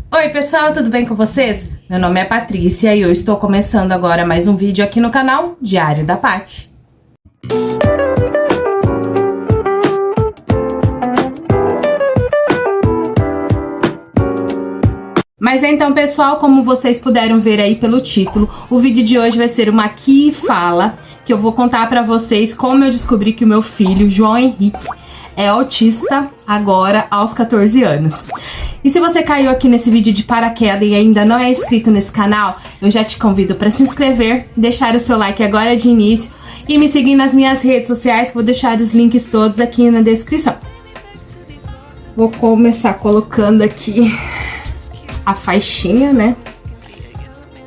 Oi pessoal, tudo bem com vocês? Meu nome é Patrícia e eu estou começando agora mais um vídeo aqui no canal Diário da Paty. Mas então pessoal, como vocês puderam ver aí pelo título, o vídeo de hoje vai ser uma Aqui Fala, que eu vou contar pra vocês como eu descobri que o meu filho, João Henrique, é autista agora aos 14 anos. E se você caiu aqui nesse vídeo de paraquedas e ainda não é inscrito nesse canal, eu já te convido para se inscrever, deixar o seu like agora de início e me seguir nas minhas redes sociais, que vou deixar os links todos aqui na descrição. Vou começar colocando aqui a faixinha, né?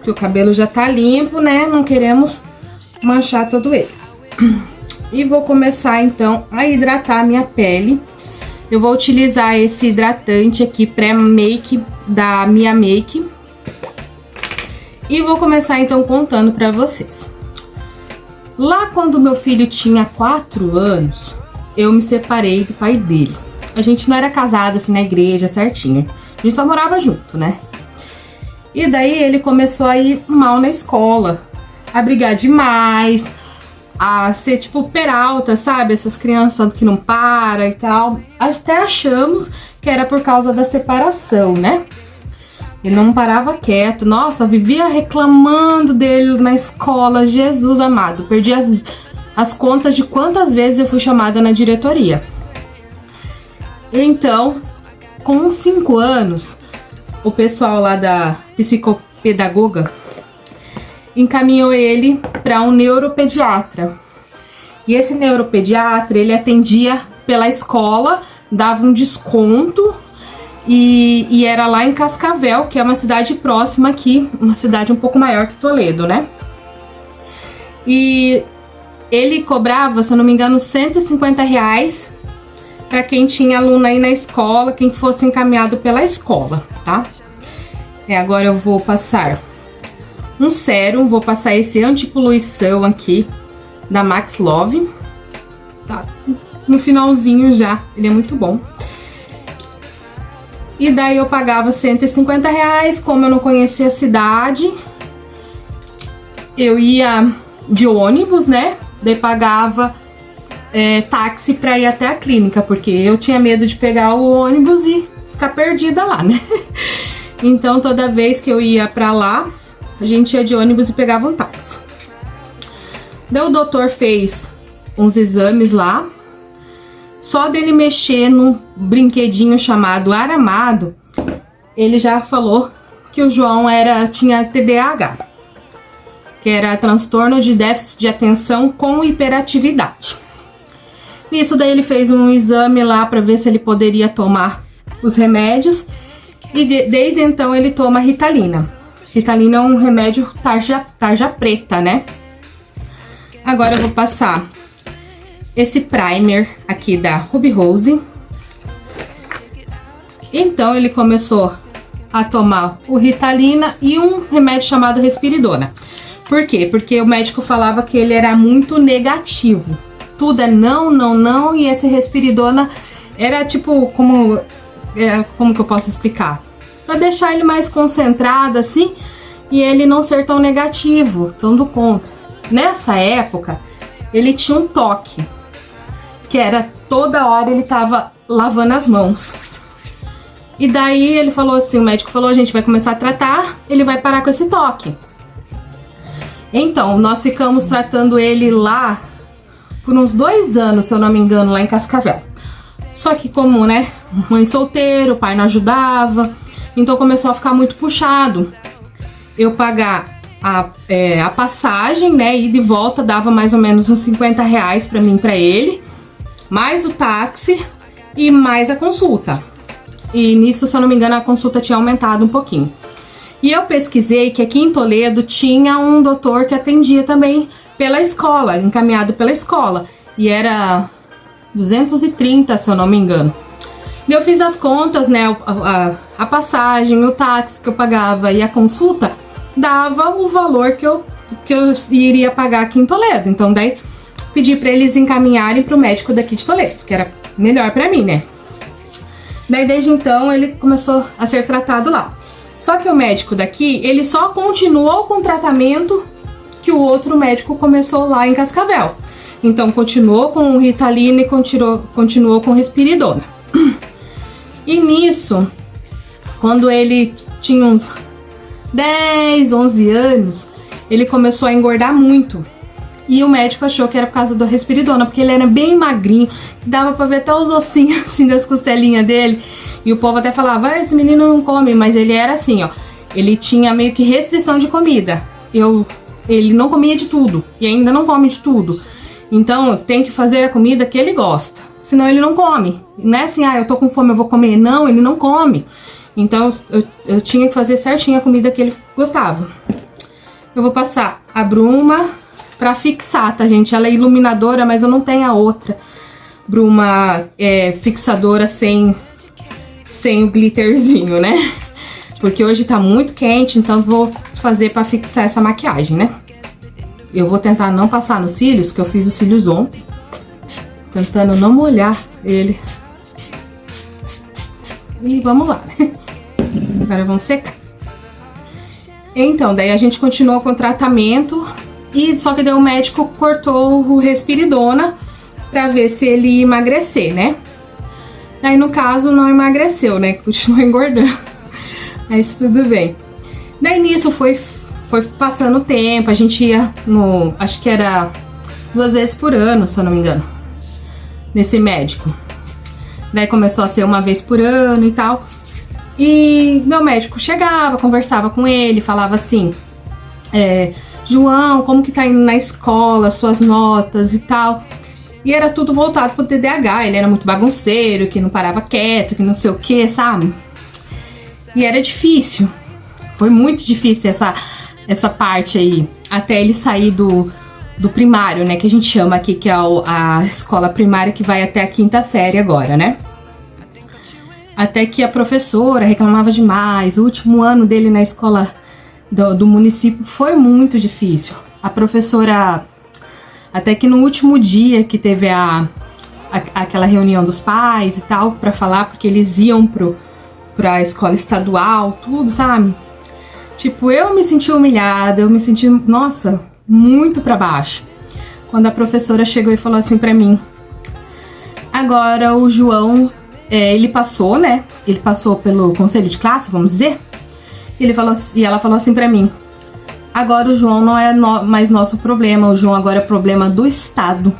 Que o cabelo já tá limpo, né? Não queremos manchar todo ele. E vou começar então a hidratar a minha pele. Eu vou utilizar esse hidratante aqui pré-make da Mia Make. E vou começar então contando pra vocês. Lá quando meu filho tinha 4 anos, eu me separei do pai dele. A gente não era casado assim na igreja certinho. A gente só morava junto, né? E daí ele começou a ir mal na escola, a brigar demais, a ser tipo peralta, sabe? Essas crianças que não param e tal. Até achamos que era por causa da separação, né? Ele não parava quieto. Nossa, vivia reclamando dele na escola. Jesus amado. Perdi as contas de quantas vezes eu fui chamada na diretoria. Então, com 5 anos, o pessoal lá da psicopedagoga encaminhou ele para um neuropediatra. E esse neuropediatra, ele atendia pela escola, dava um desconto e era lá em Cascavel, que é uma cidade próxima aqui, uma cidade um pouco maior que Toledo, né? E ele cobrava, se eu não me engano, R$150 para quem tinha aluno aí na escola, quem fosse encaminhado pela escola, tá? Agora eu vou passar um sérum, vou passar esse antipoluição aqui da Max Love, tá? No finalzinho já, ele é muito bom. E daí eu pagava R$150, como eu não conhecia a cidade, eu ia de ônibus, né? Daí pagava táxi pra ir até a clínica, porque eu tinha medo de pegar o ônibus e ficar perdida lá, né? Então toda vez que eu ia pra lá, a gente ia de ônibus e pegava um táxi. Daí o doutor fez uns exames lá. Só dele mexer num brinquedinho chamado Aramado, ele já falou que o João tinha TDAH, que era transtorno de déficit de atenção com hiperatividade. Nisso daí ele fez um exame lá para ver se ele poderia tomar os remédios. E desde então ele toma Ritalina. Ritalina é um remédio tarja preta, né? Agora eu vou passar esse primer aqui da Ruby Rose. Então ele começou a tomar o Ritalina e um remédio chamado Respiridona. Por quê? Porque o médico falava que ele era muito negativo. Tudo é não, não, não. E esse Respiridona era tipo, como que eu posso explicar? Pra deixar ele mais concentrado assim e ele não ser tão negativo, tão do contra. Nessa época, ele tinha um toque, que era toda hora ele tava lavando as mãos. E daí ele falou assim, o médico falou, a gente vai começar a tratar, ele vai parar com esse toque. Então, nós ficamos tratando ele lá por uns 2 anos, se eu não me engano, lá em Cascavel. Só que como, né, mãe solteira, o pai não ajudava, então começou a ficar muito puxado. Eu pagar a passagem, né, ida e volta, dava mais ou menos uns R$50 pra mim e pra ele, mais o táxi e mais a consulta. E nisso, se eu não me engano, a consulta tinha aumentado um pouquinho. E eu pesquisei que aqui em Toledo tinha um doutor que atendia também pela escola, encaminhado pela escola, e era 230, se eu não me engano. Eu fiz as contas, né, a passagem, o táxi que eu pagava e a consulta dava o valor que eu iria pagar aqui em Toledo. Então daí pedi para eles encaminharem para o médico daqui de Toledo, que era melhor para mim, né? Daí desde então ele começou a ser tratado lá. Só que o médico daqui, ele só continuou com o tratamento que o outro médico começou lá em Cascavel. Então, continuou com o Ritalina e continuou com Risperidona. E nisso, quando ele tinha uns 10, 11 anos, ele começou a engordar muito. E o médico achou que era por causa do Risperidona, porque ele era bem magrinho, dava pra ver até os ossinhos assim das costelinhas dele. E o povo até falava, esse menino não come, mas ele era assim, ó. Ele tinha meio que restrição de comida. Ele não comia de tudo, e ainda não come de tudo. Então, tem que fazer a comida que ele gosta, senão ele não come. Não é assim, eu tô com fome, eu vou comer. Não, ele não come. Então, eu tinha que fazer certinho a comida que ele gostava. Eu vou passar a bruma pra fixar, tá, gente? Ela é iluminadora, mas eu não tenho a outra bruma fixadora sem o glitterzinho, né? Porque hoje tá muito quente, então vou fazer pra fixar essa maquiagem, né? Eu vou tentar não passar nos cílios, que eu fiz os cílios ontem. Tentando não molhar ele. E vamos lá, né? Agora vamos secar. Então, daí a gente continuou com o tratamento. E só que daí o médico cortou o Risperidona pra ver se ele ia emagrecer, né? Daí no caso não emagreceu, né? Continuou engordando. Mas tudo bem. Daí nisso foi passando o tempo, a gente ia no... Acho que era 2 vezes por ano, se eu não me engano. Nesse médico. Daí começou a ser 1 vez por ano e tal. E meu médico chegava, conversava com ele, falava assim... João, como que tá indo na escola, suas notas e tal. E era tudo voltado pro TDAH, ele era muito bagunceiro, que não parava quieto, que não sei o que, sabe? E era difícil. Foi muito difícil essa parte aí, até ele sair do primário, né, que a gente chama aqui, que é a escola primária que vai até a 5ª série agora, né? Até que a professora reclamava demais, o último ano dele na escola do município foi muito difícil. A professora, até que no último dia que teve aquela reunião dos pais e tal, pra falar, porque eles iam pra escola estadual, tudo, sabe? Tipo, eu me senti humilhada, eu me senti, nossa, muito pra baixo. Quando a professora chegou e falou assim pra mim, agora o João, ele passou, né? Ele passou pelo conselho de classe, vamos dizer. E ela falou assim pra mim, agora o João não é mais nosso problema, o João agora é problema do Estado.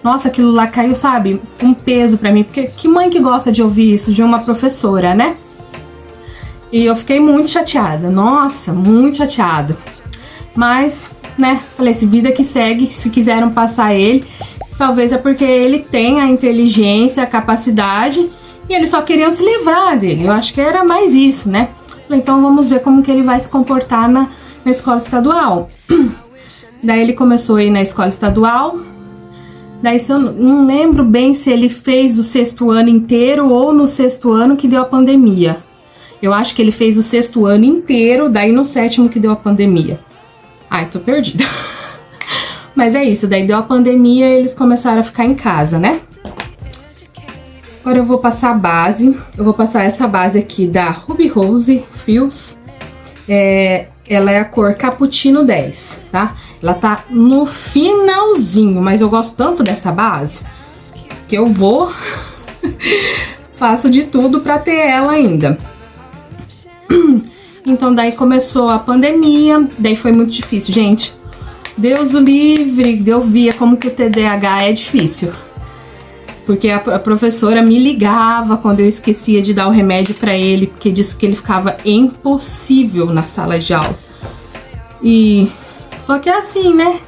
Nossa, aquilo lá caiu, sabe? Um peso pra mim, porque que mãe que gosta de ouvir isso de uma professora, né? E eu fiquei muito chateada, nossa, muito chateada. Mas, né, falei, se vida que segue, se quiseram passar ele, talvez é porque ele tem a inteligência, a capacidade, e eles só queriam se livrar dele. Eu acho que era mais isso, né? Falei, então vamos ver como que ele vai se comportar na escola estadual. Daí ele começou a ir na escola estadual. Daí eu não lembro bem se ele fez o 6º ano inteiro ou no 6º ano que deu a pandemia. Eu acho que ele fez o 6º ano inteiro, daí no 7º que deu a pandemia. Ai, tô perdida. Mas é isso, daí deu a pandemia e eles começaram a ficar em casa, né? Agora eu vou passar a base. Eu vou passar essa base aqui da Ruby Rose Fields. Ela é a cor Cappuccino 10, tá? Ela tá no finalzinho, mas eu gosto tanto dessa base que eu vou... faço de tudo pra ter ela ainda. Então daí começou a pandemia, daí foi muito difícil, gente. Deus o livre, eu via como que o TDAH é difícil. Porque a professora me ligava quando eu esquecia de dar o remédio pra ele, porque disse que ele ficava impossível na sala de aula. E só que é assim, né?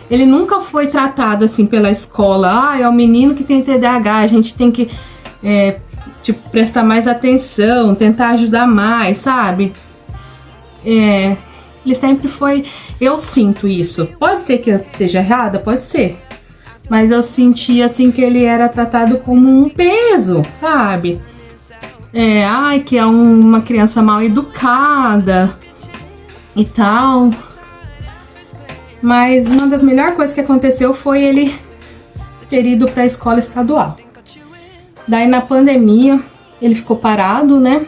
Ele nunca foi tratado assim pela escola. Ah, é o menino que tem TDAH, a gente tem que tipo, prestar mais atenção, tentar ajudar mais, sabe? Ele sempre foi... Eu sinto isso. Pode ser que eu esteja errada? Pode ser. Mas eu senti assim que ele era tratado como um peso, sabe? Ai, que é uma criança mal educada e tal. Mas uma das melhores coisas que aconteceu foi ele ter ido para a escola estadual. Daí na pandemia ele ficou parado, né?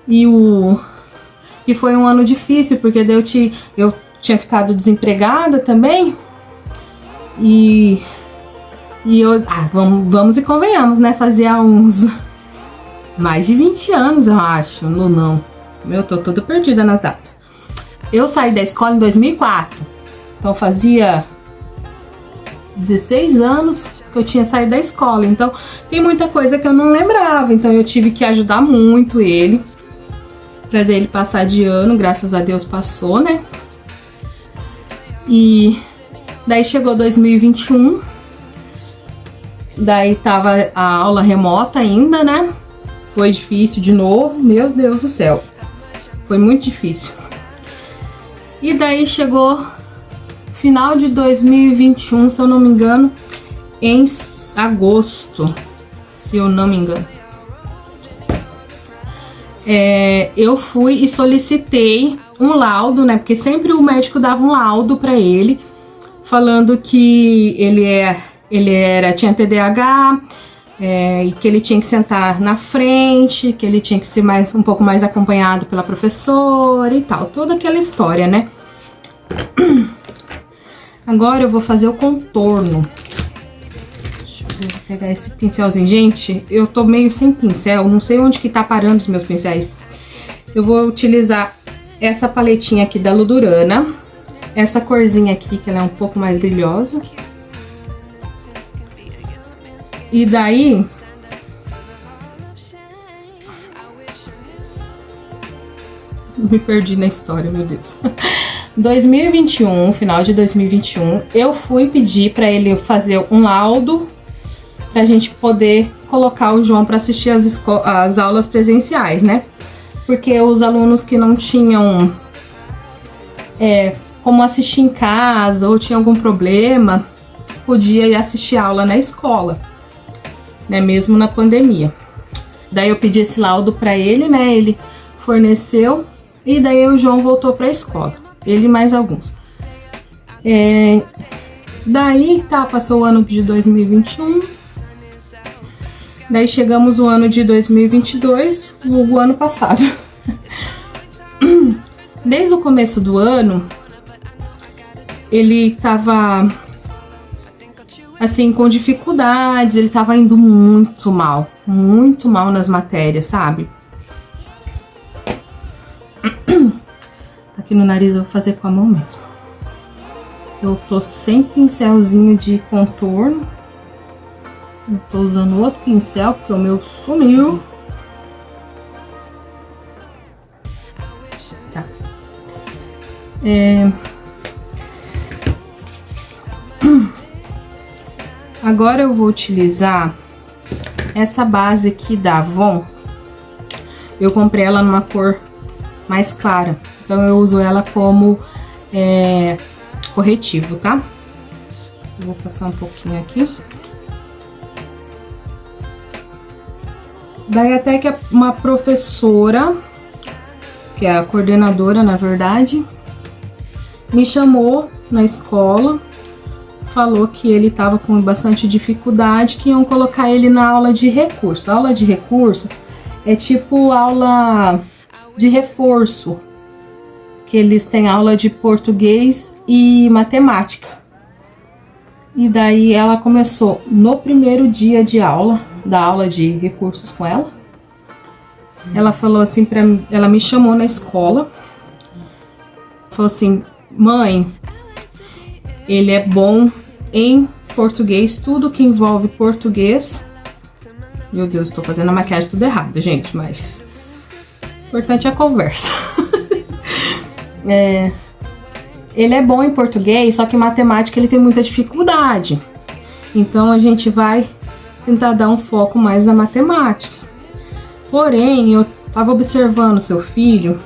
E foi um ano difícil, porque daí eu tinha ficado desempregada também. E eu... vamos e convenhamos, né? Fazia uns... mais de 20 anos, eu acho. Não. Eu tô toda perdida nas datas. Eu saí da escola em 2004. Então fazia 16 anos que eu tinha saído da escola. Então tem muita coisa que eu não lembrava. Então eu tive que ajudar muito ele pra ele passar de ano. Graças a Deus passou, né? E daí chegou 2021. Daí tava a aula remota ainda, né? Foi difícil de novo. Meu Deus do céu. Foi muito difícil. E daí chegou final de 2021, se eu não me engano, em agosto, se eu não me engano. Eu fui e solicitei um laudo, né? Porque sempre o médico dava um laudo para ele, falando que tinha TDAH, e que ele tinha que sentar na frente, que ele tinha que ser um pouco mais acompanhado pela professora e tal. Toda aquela história, né? Agora eu vou fazer o contorno. Deixa eu pegar esse pincelzinho. Gente, eu tô meio sem pincel, não sei onde que tá parando os meus pincéis. Eu vou utilizar essa paletinha aqui da Ludurana. Essa corzinha aqui, que ela é um pouco mais brilhosa. E daí... me perdi na história, meu Deus. 2021, final de 2021, eu fui pedir para ele fazer um laudo pra gente poder colocar o João para assistir as aulas presenciais, né? Porque os alunos que não tinham como assistir em casa ou tinha algum problema, podia ir assistir aula na escola, né? Mesmo na pandemia. Daí eu pedi esse laudo para ele, né? Ele forneceu e daí o João voltou para a escola. Ele e mais alguns. Daí, passou o ano de 2021. Daí chegamos o ano de 2022, o ano passado. Desde o começo do ano, ele tava, assim, com dificuldades, ele tava indo muito mal nas matérias, sabe? Aqui no nariz eu vou fazer com a mão mesmo. Eu tô sem pincelzinho de contorno. Eu tô usando outro pincel, porque o meu sumiu. Tá. Agora eu vou utilizar essa base aqui da Avon. Eu comprei ela numa cor mais clara. Então eu uso ela como corretivo, tá? Eu vou passar um pouquinho aqui. Daí até que uma professora, que é a coordenadora, na verdade, me chamou na escola, falou que ele estava com bastante dificuldade, que iam colocar ele na aula de recurso. A aula de recurso é tipo aula de reforço, que eles têm aula de português e matemática. E daí ela começou no primeiro dia de aula, da aula de recursos com ela. Ela falou assim pra mim, ela me chamou na escola, falou assim: mãe, ele é bom em português, tudo que envolve português. Meu Deus, estou fazendo a maquiagem tudo errado, gente, mas o importante é a conversa. Ele é bom em português, só que em matemática ele tem muita dificuldade. Então a gente vai tentar dar um foco mais na matemática. Porém, eu estava observando seu filho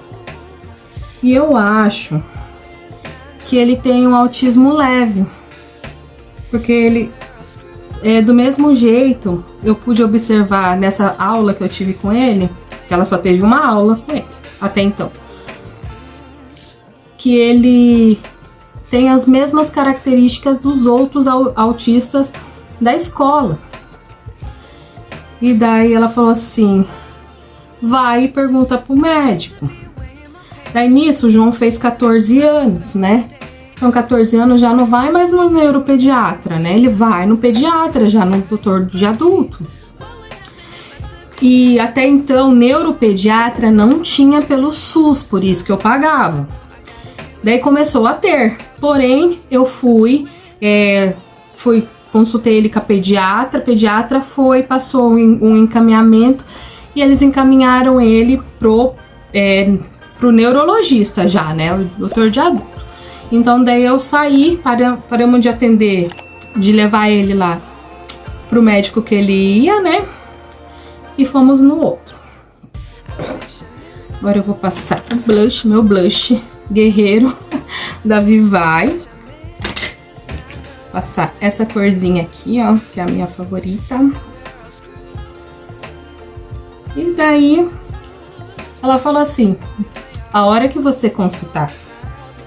e eu acho que ele tem um autismo leve. Porque ele do mesmo jeito, eu pude observar nessa aula que eu tive com ele, que ela só teve uma aula com ele até então, que ele tem as mesmas características dos outros autistas da escola. E daí ela falou assim: vai e pergunta pro médico. Daí nisso o João fez 14 anos, né? Então 14 anos já não vai mais no neuropediatra, né? Ele vai no pediatra, já no doutor de adulto. E até então neuropediatra não tinha pelo SUS, por isso que eu pagava. Daí começou a ter, porém eu fui consultei ele com a pediatra passou um encaminhamento e eles encaminharam ele pro neurologista já, né, o doutor de adulto. Então daí eu saí, paramos de atender, de levar ele lá pro médico que ele ia, né, e fomos no outro. Agora eu vou passar o blush, meu blush guerreiro da Vivai. Passar essa corzinha aqui, ó, que é a minha favorita. E daí, ela falou assim, a hora que você consultar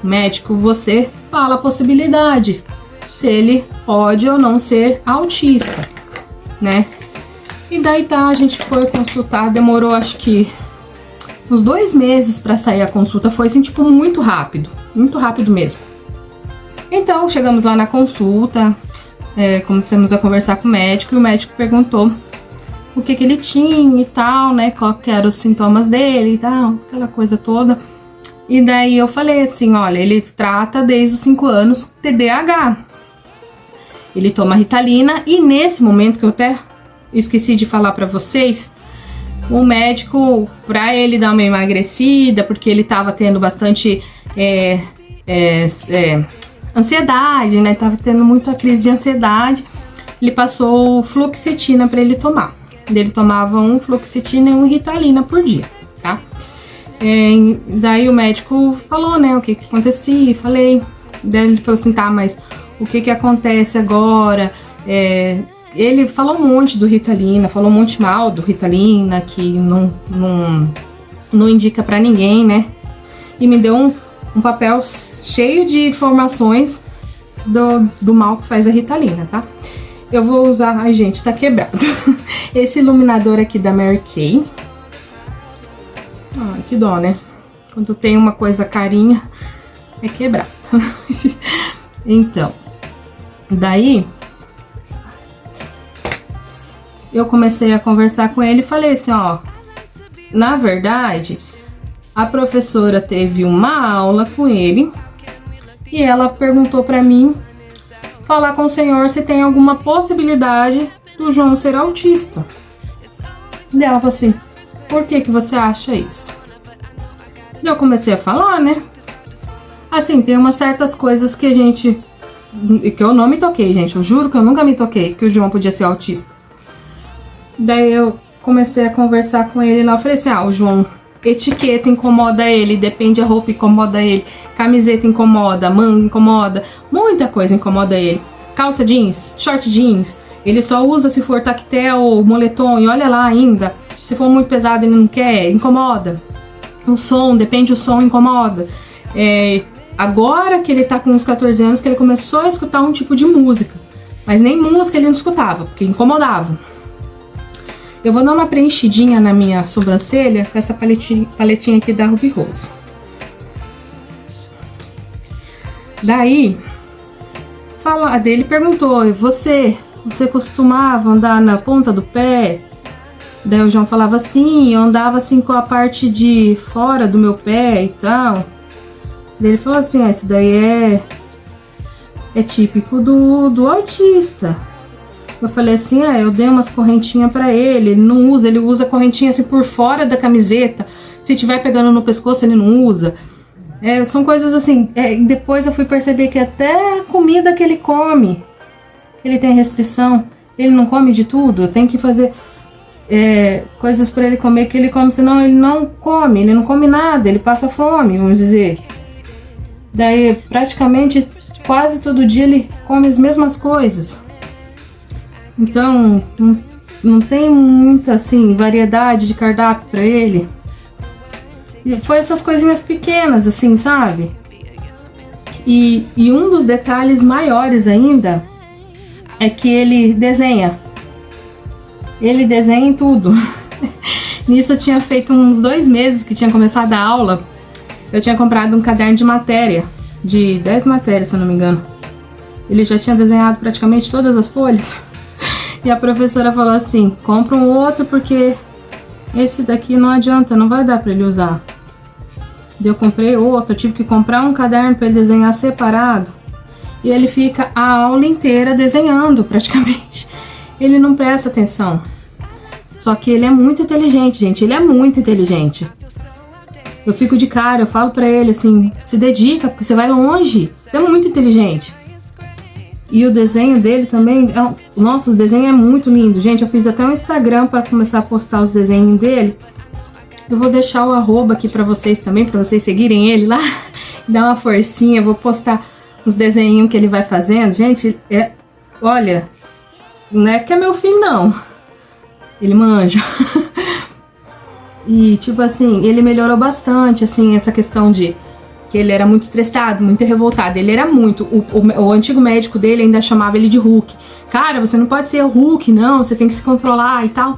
o médico, você fala a possibilidade, se ele pode ou não ser autista, né? E daí tá, a gente foi consultar, demorou acho que uns 2 meses pra sair a consulta, foi assim, tipo, muito rápido mesmo. Então, chegamos lá na consulta, começamos a conversar com o médico, e o médico perguntou o que ele tinha e tal, né, qual que eram os sintomas dele e tal, aquela coisa toda. E daí eu falei assim, olha, ele trata desde os 5 anos TDAH. Ele toma Ritalina e nesse momento, que eu até esqueci de falar pra vocês, o médico, pra ele dar uma emagrecida, porque ele tava tendo bastante ansiedade, né? Tava tendo muita crise de ansiedade. Ele passou fluoxetina para ele tomar. Ele tomava um fluoxetina e um Ritalina por dia, tá? Daí o médico falou, né, o que acontecia. Falei, daí ele falou assim, tá, mas o que acontece agora? Ele falou um monte do Ritalina, falou um monte mal do Ritalina, que não indica para ninguém, né? E me deu um papel cheio de informações do mal que faz a Ritalina, tá? Eu vou usar... Ai, gente, tá quebrado. Esse iluminador aqui da Mary Kay. Ai, que dó, né? Quando tem uma coisa carinha, é quebrado. Então, daí... eu comecei a conversar com ele e falei assim, ó... na verdade... a professora teve uma aula com ele e ela perguntou pra mim falar com o senhor se tem alguma possibilidade do João ser autista. Daí ela falou assim, por que você acha isso? Daí eu comecei a falar, né? Assim, tem umas certas coisas que que eu não me toquei, gente. Eu juro que eu nunca me toquei que o João podia ser autista. Daí eu comecei a conversar com ele lá. Eu falei assim, o João... etiqueta incomoda ele, depende a roupa incomoda ele, camiseta incomoda, manga incomoda, muita coisa incomoda ele. Calça jeans, short jeans, ele só usa se for tactel ou moletom, e olha lá ainda, se for muito pesado ele não quer, incomoda. O som, depende do som, incomoda. Agora que ele tá com uns 14 anos que ele começou a escutar um tipo de música, mas nem música ele não escutava, porque incomodava. Eu vou dar uma preenchidinha na minha sobrancelha com essa paletinha aqui da Ruby Rose. Daí, ele perguntou, você costumava andar na ponta do pé? Daí o João falava assim, eu andava assim com a parte de fora do meu pé e tal. Daí ele falou assim, isso daí é típico do autista. Eu falei assim, eu dei umas correntinhas pra ele não usa, ele usa correntinha assim por fora da camiseta, se tiver pegando no pescoço ele não usa. São coisas assim, depois eu fui perceber que até a comida que ele come, ele tem restrição, ele não come de tudo, eu tenho que fazer coisas pra ele comer que ele come, senão ele não come nada, ele passa fome, vamos dizer. Daí praticamente quase todo dia ele come as mesmas coisas. Então, não tem muita, assim, variedade de cardápio pra ele. E foi essas coisinhas pequenas, assim, sabe? E um dos detalhes maiores ainda é que ele desenha. Ele desenha em tudo. Nisso eu tinha feito uns 2 meses que tinha começado a aula. Eu tinha comprado um caderno de matéria, de 10 matérias, se eu não me engano. Ele já tinha desenhado praticamente todas as folhas. E a professora falou assim, compra um outro porque esse daqui não adianta, não vai dar pra ele usar. Eu comprei outro, eu tive que comprar um caderno para ele desenhar separado. E ele fica a aula inteira desenhando, praticamente. Ele não presta atenção. Só que ele é muito inteligente, gente. Ele é muito inteligente. Eu fico de cara, eu falo pra ele assim, se dedica, porque você vai longe. Você é muito inteligente. E o desenho dele também, nossa, os desenhos é muito lindo. Gente, eu fiz até um Instagram para começar a postar os desenhos dele. Eu vou deixar o arroba aqui pra vocês também, pra vocês seguirem ele lá. Dar uma forcinha, eu vou postar os desenhos que ele vai fazendo. Gente, olha, não é que é meu filho não. Ele manja. E tipo assim, ele melhorou bastante, assim, essa questão de que ele era muito estressado, muito revoltado. Ele era muito, o antigo médico dele ainda chamava ele de Hulk. Cara, você não pode ser o Hulk, não, você tem que se controlar e tal.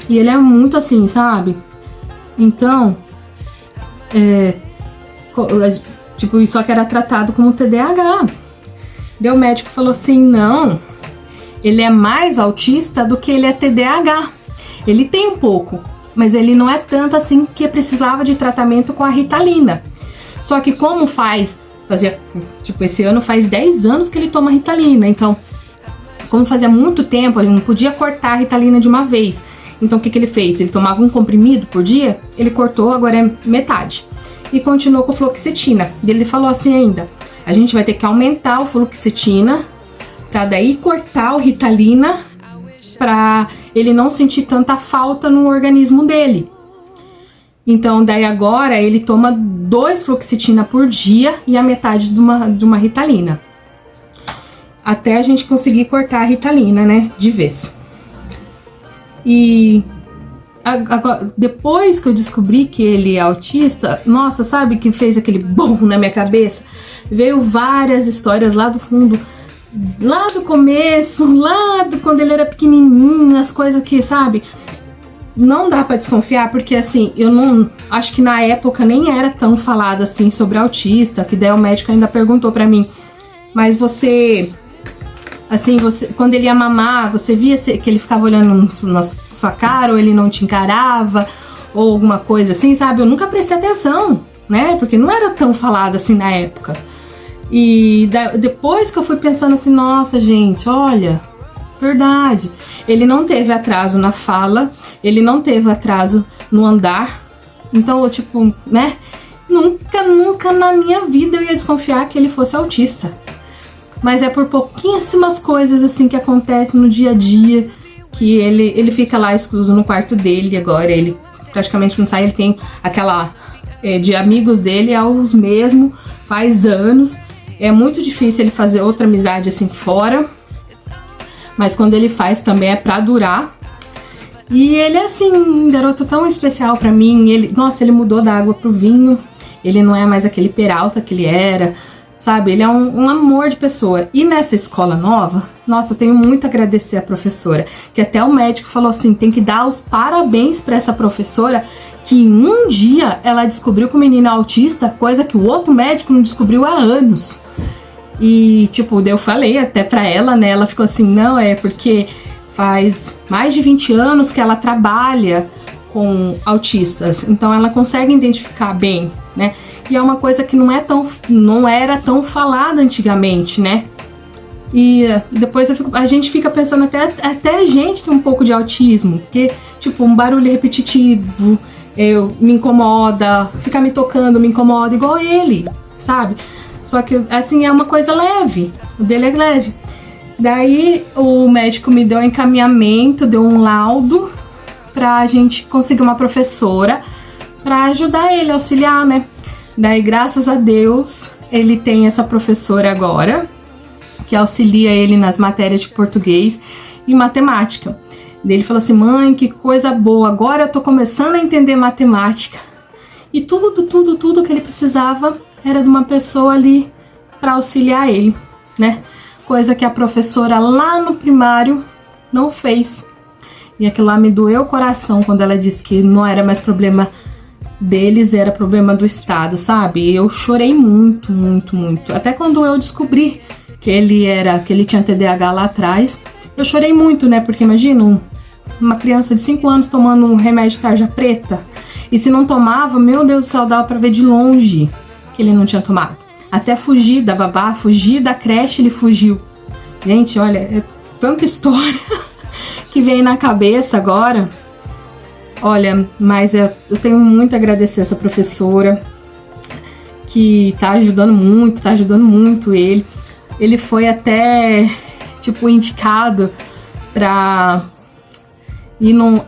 E ele é muito assim, sabe? Então, tipo, só que era tratado como TDAH. Daí o médico falou assim, não, ele é mais autista do que ele é TDAH. Ele tem um pouco, mas ele não é tanto assim que precisava de tratamento com a Ritalina. Só que como tipo, esse ano faz 10 anos que ele toma Ritalina, então, como fazia muito tempo, ele não podia cortar a Ritalina de uma vez. Então o que ele fez? Ele tomava um comprimido por dia, ele cortou, agora é metade. E continuou com fluoxetina. E ele falou assim ainda, a gente vai ter que aumentar o fluoxetina, pra daí cortar o Ritalina, pra ele não sentir tanta falta no organismo dele. Então daí agora ele toma 2 fluoxetina por dia e a metade de uma Ritalina. Até a gente conseguir cortar a Ritalina, né, de vez. E agora, depois que eu descobri que ele é autista, nossa, sabe que fez aquele boom na minha cabeça? Veio várias histórias lá do fundo, lá do começo, quando ele era pequenininho, as coisas que, sabe, não dá pra desconfiar, porque assim, eu não, acho que na época nem era tão falado assim sobre autista, que daí o médico ainda perguntou pra mim, mas você... Assim, quando ele ia mamar, você via que ele ficava olhando na sua cara, ou ele não te encarava, ou alguma coisa assim, sabe? Eu nunca prestei atenção, né? Porque não era tão falado assim na época. E depois que eu fui pensando assim, nossa, gente, olha, verdade. Ele não teve atraso na fala, ele não teve atraso no andar. Então, tipo, né? Nunca na minha vida eu ia desconfiar que ele fosse autista. Mas é por pouquíssimas coisas assim que acontecem no dia a dia que ele fica lá excluso no quarto dele. Agora ele praticamente não sai, ele tem aquela de amigos dele, é os mesmos, faz anos. É muito difícil ele fazer outra amizade assim fora, mas quando ele faz também é pra durar. E ele é assim, um garoto tão especial pra mim. Nossa, ele mudou da água pro vinho. Ele não é mais aquele Peralta que ele era, sabe? Ele é um amor de pessoa. E nessa escola nova, nossa, eu tenho muito a agradecer a professora, que até o médico falou assim, tem que dar os parabéns pra essa professora, que em um dia ela descobriu que o menino é autista, coisa que o outro médico não descobriu há anos. E tipo, eu falei até pra ela, né? Ela ficou assim, não, é porque faz mais de 20 anos que ela trabalha com autistas, então ela consegue identificar bem, né? E é uma coisa que não era tão falada antigamente, né? E depois a gente fica pensando, até a gente tem um pouco de autismo, porque, tipo, um barulho repetitivo me incomoda, ficar me tocando me incomoda, igual ele, sabe? Só que, assim, é uma coisa leve, o dele é leve. Daí o médico me deu um encaminhamento, deu um laudo pra gente conseguir uma professora pra ajudar ele, auxiliar, né? Daí, graças a Deus, ele tem essa professora agora, que auxilia ele nas matérias de português e matemática. Daí ele falou assim, mãe, que coisa boa, agora eu tô começando a entender matemática. E tudo que ele precisava era de uma pessoa ali para auxiliar ele, né? Coisa que a professora lá no primário não fez. E aquilo lá me doeu o coração quando ela disse que não era mais problema deles, era problema do Estado, sabe? Eu chorei muito, muito, muito. Até quando eu descobri que ele tinha TDAH lá atrás, eu chorei muito, né? Porque imagina uma criança de 5 anos tomando um remédio de tarja preta. E se não tomava, meu Deus do céu, dava pra ver de longe que ele não tinha tomado. Até fugir da babá, fugir da creche, ele fugiu. Gente, olha, é tanta história que vem na cabeça agora. Olha, mas eu tenho muito a agradecer essa professora que tá ajudando muito ele. Ele foi até, tipo, indicado pra ir num,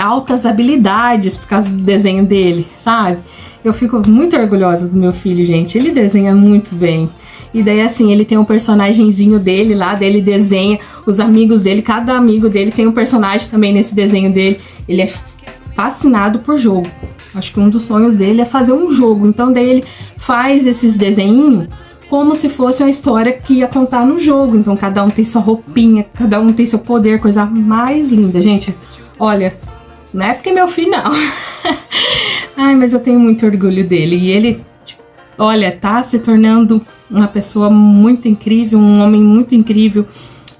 altas habilidades por causa do desenho dele, sabe? Eu fico muito orgulhosa do meu filho, gente. Ele desenha muito bem. E daí, assim, ele tem um personagemzinho dele lá, daí ele desenha os amigos dele, cada amigo dele tem um personagem também nesse desenho dele. Ele é fascinado por jogo. Acho que um dos sonhos dele é fazer um jogo. Então, daí ele faz esses desenhinhos como se fosse uma história que ia contar no jogo. Então, cada um tem sua roupinha, cada um tem seu poder, coisa mais linda, gente. Olha, não é porque meu filho, não. Ai, mas eu tenho muito orgulho dele. E ele, olha, tá se tornando uma pessoa muito incrível, um homem muito incrível,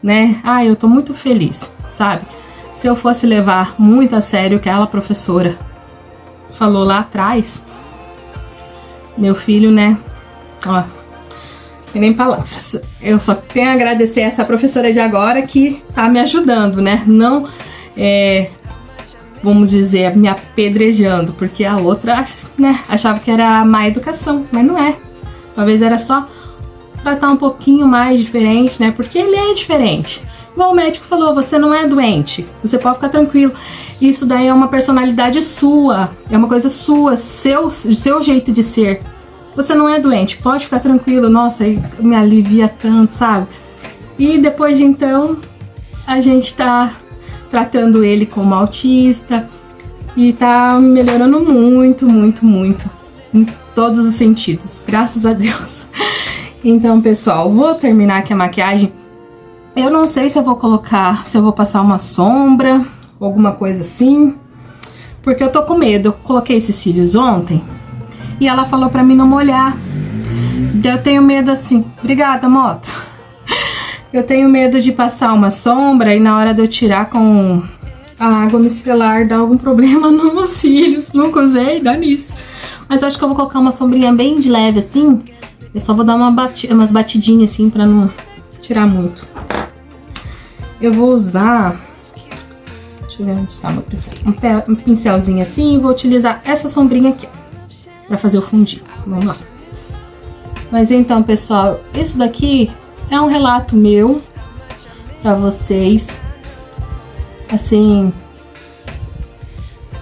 né? Ai, eu tô muito feliz, sabe? Se eu fosse levar muito a sério o que aquela professora falou lá atrás, meu filho, né? Ó, tem nem palavras. Eu só tenho a agradecer a essa professora de agora que tá me ajudando, né? Não, vamos dizer, me apedrejando, porque a outra, né, achava que era má educação, mas não é. Talvez era só tratar um pouquinho mais diferente, né? Porque ele é diferente. Igual o médico falou, você não é doente, você pode ficar tranquilo. Isso daí é uma personalidade sua, é uma coisa sua, seu jeito de ser. Você não é doente, pode ficar tranquilo. Nossa, me alivia tanto, sabe? E depois de então, a gente tá tratando ele como autista e tá melhorando muito, muito, muito em todos os sentidos, graças a Deus. Então, pessoal, vou terminar aqui a maquiagem. Eu não sei se eu vou colocar, se eu vou passar uma sombra, alguma coisa assim, porque eu tô com medo. Eu coloquei esses cílios ontem e ela falou pra mim não molhar. Eu tenho medo assim. Obrigada, moto. Eu tenho medo de passar uma sombra e na hora de eu tirar com a água micelar dar algum problema nos meus cílios. Nunca usei, dá nisso. Mas acho que eu vou colocar uma sombrinha bem de leve assim. Eu só vou dar umas batidinhas assim pra não tirar muito. Eu vou usar, deixa eu ver onde está meu pincel, um pincelzinho assim, e vou utilizar essa sombrinha aqui, ó, pra fazer o fundinho. Vamos lá. Mas então, pessoal, esse daqui é um relato meu pra vocês, assim,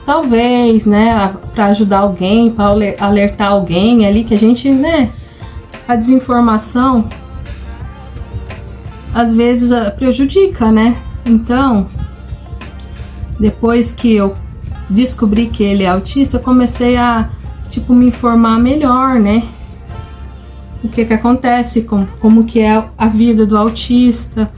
talvez, né, pra ajudar alguém, pra alertar alguém ali, que a gente, né, a desinformação às vezes prejudica, né? Então, depois que eu descobri que ele é autista, eu comecei a, tipo, me informar melhor, né? O que que acontece, como que é a vida do autista,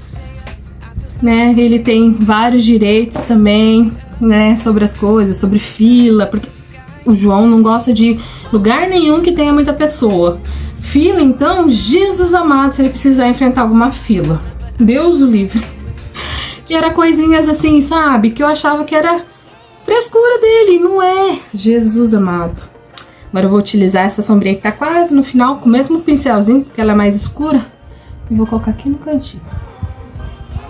né? Ele tem vários direitos também, né? Sobre as coisas, sobre fila, porque o João não gosta de lugar nenhum que tenha muita pessoa. Fila, então, Jesus amado, se ele precisar enfrentar alguma fila. Deus o livre. Que era coisinhas assim, sabe? Que eu achava que era frescura dele, não é? Jesus amado. Agora eu vou utilizar essa sombrinha que tá quase no final, com o mesmo pincelzinho, porque ela é mais escura. E vou colocar aqui no cantinho.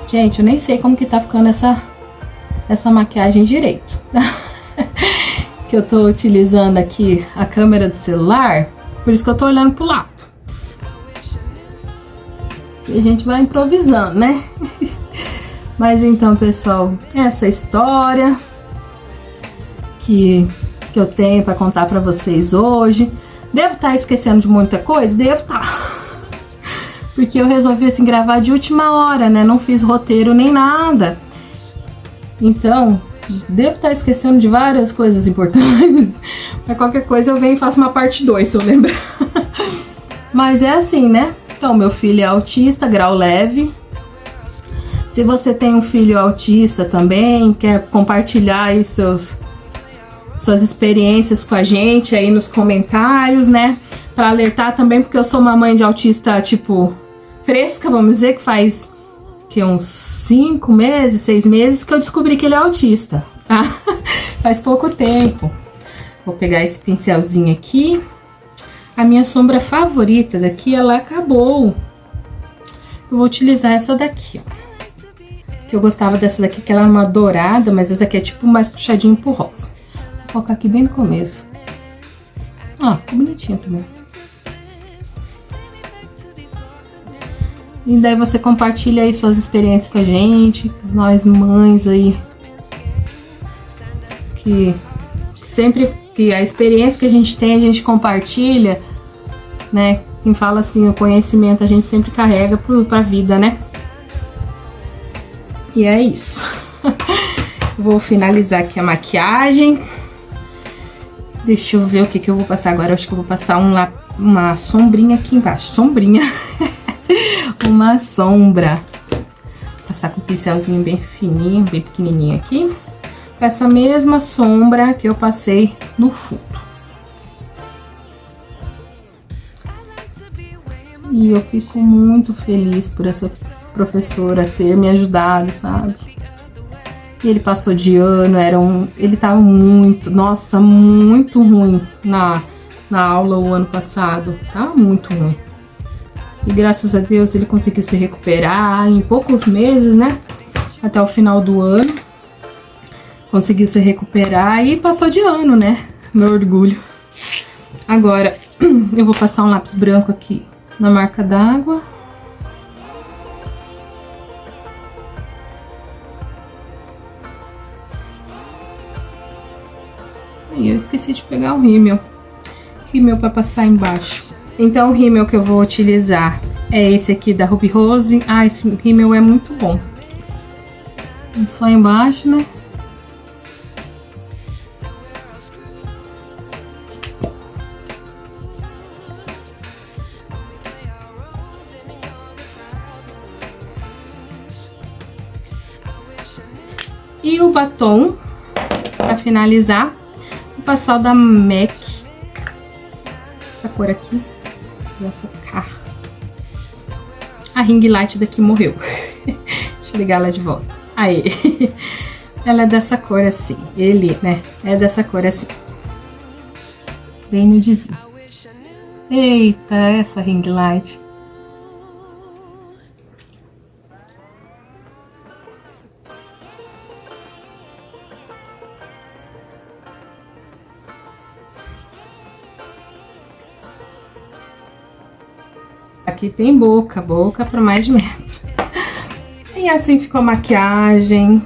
Gente, eu nem sei como que tá ficando essa maquiagem direito. Que eu tô utilizando aqui a câmera do celular. Por isso que eu tô olhando pro lado. E a gente vai improvisando, né? Mas então, pessoal, essa história que eu tenho pra contar pra vocês hoje. Devo estar esquecendo de muita coisa? Devo estar. Porque eu resolvi, assim, gravar de última hora, né? Não fiz roteiro nem nada. Então, devo estar esquecendo de várias coisas importantes. Mas qualquer coisa eu venho e faço uma parte 2, se eu lembrar. Mas é assim, né? Então, meu filho é autista, grau leve. Se você tem um filho autista também, quer compartilhar aí suas experiências com a gente aí nos comentários, né? Pra alertar também, porque eu sou uma mãe de autista, tipo, fresca, vamos dizer, que faz uns 5 meses, 6 meses que eu descobri que ele é autista, tá? Faz pouco tempo. Vou pegar esse pincelzinho aqui. A minha sombra favorita daqui, ela acabou. Eu vou utilizar essa daqui, ó. Que eu gostava dessa daqui, que ela é uma dourada, mas essa aqui é tipo mais puxadinho pro rosa. Vou colocar aqui bem no começo. Ah, ficou bonitinho também. E daí você compartilha aí suas experiências com a gente, nós mães aí, que sempre que a experiência que a gente compartilha, né? Quem fala assim, o conhecimento a gente sempre carrega pra vida, né? E é isso. Vou finalizar aqui a maquiagem. Deixa eu ver o que eu vou passar agora. Eu acho que eu vou passar uma sombrinha aqui embaixo. Sombrinha. Uma sombra. Vou passar com um pincelzinho bem fininho, bem pequenininho aqui. Com essa mesma sombra que eu passei no fundo. E eu fico muito feliz por essa professora ter me ajudado, sabe? E ele passou de ano, ele tava muito, nossa, muito ruim na aula o ano passado. Tava muito ruim. E graças a Deus ele conseguiu se recuperar em poucos meses, né? Até o final do ano. Conseguiu se recuperar e passou de ano, né? Meu orgulho. Agora, eu vou passar um lápis branco aqui na marca d'água. E eu esqueci de pegar o rímel. Rímel para passar embaixo. Então, o rímel que eu vou utilizar é esse aqui da Ruby Rose. Ah, esse rímel é muito bom. Só embaixo, né? E o batom, para finalizar, vou passar o da MAC. Essa cor aqui. Vou focar. A ring light daqui morreu. Deixa eu ligar ela de volta. Aí. Ela é dessa cor assim. Ele, né? É dessa cor assim. Bem nudezinho. Eita, essa ring light. Aqui tem boca para mais de metro. E assim ficou a maquiagem.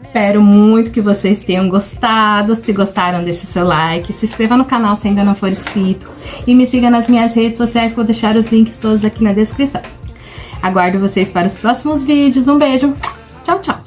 Espero muito que vocês tenham gostado. Se gostaram, deixe seu like. Se inscreva no canal se ainda não for inscrito. E me siga nas minhas redes sociais, que vou deixar os links todos aqui na descrição. Aguardo vocês para os próximos vídeos. Um beijo. Tchau, tchau.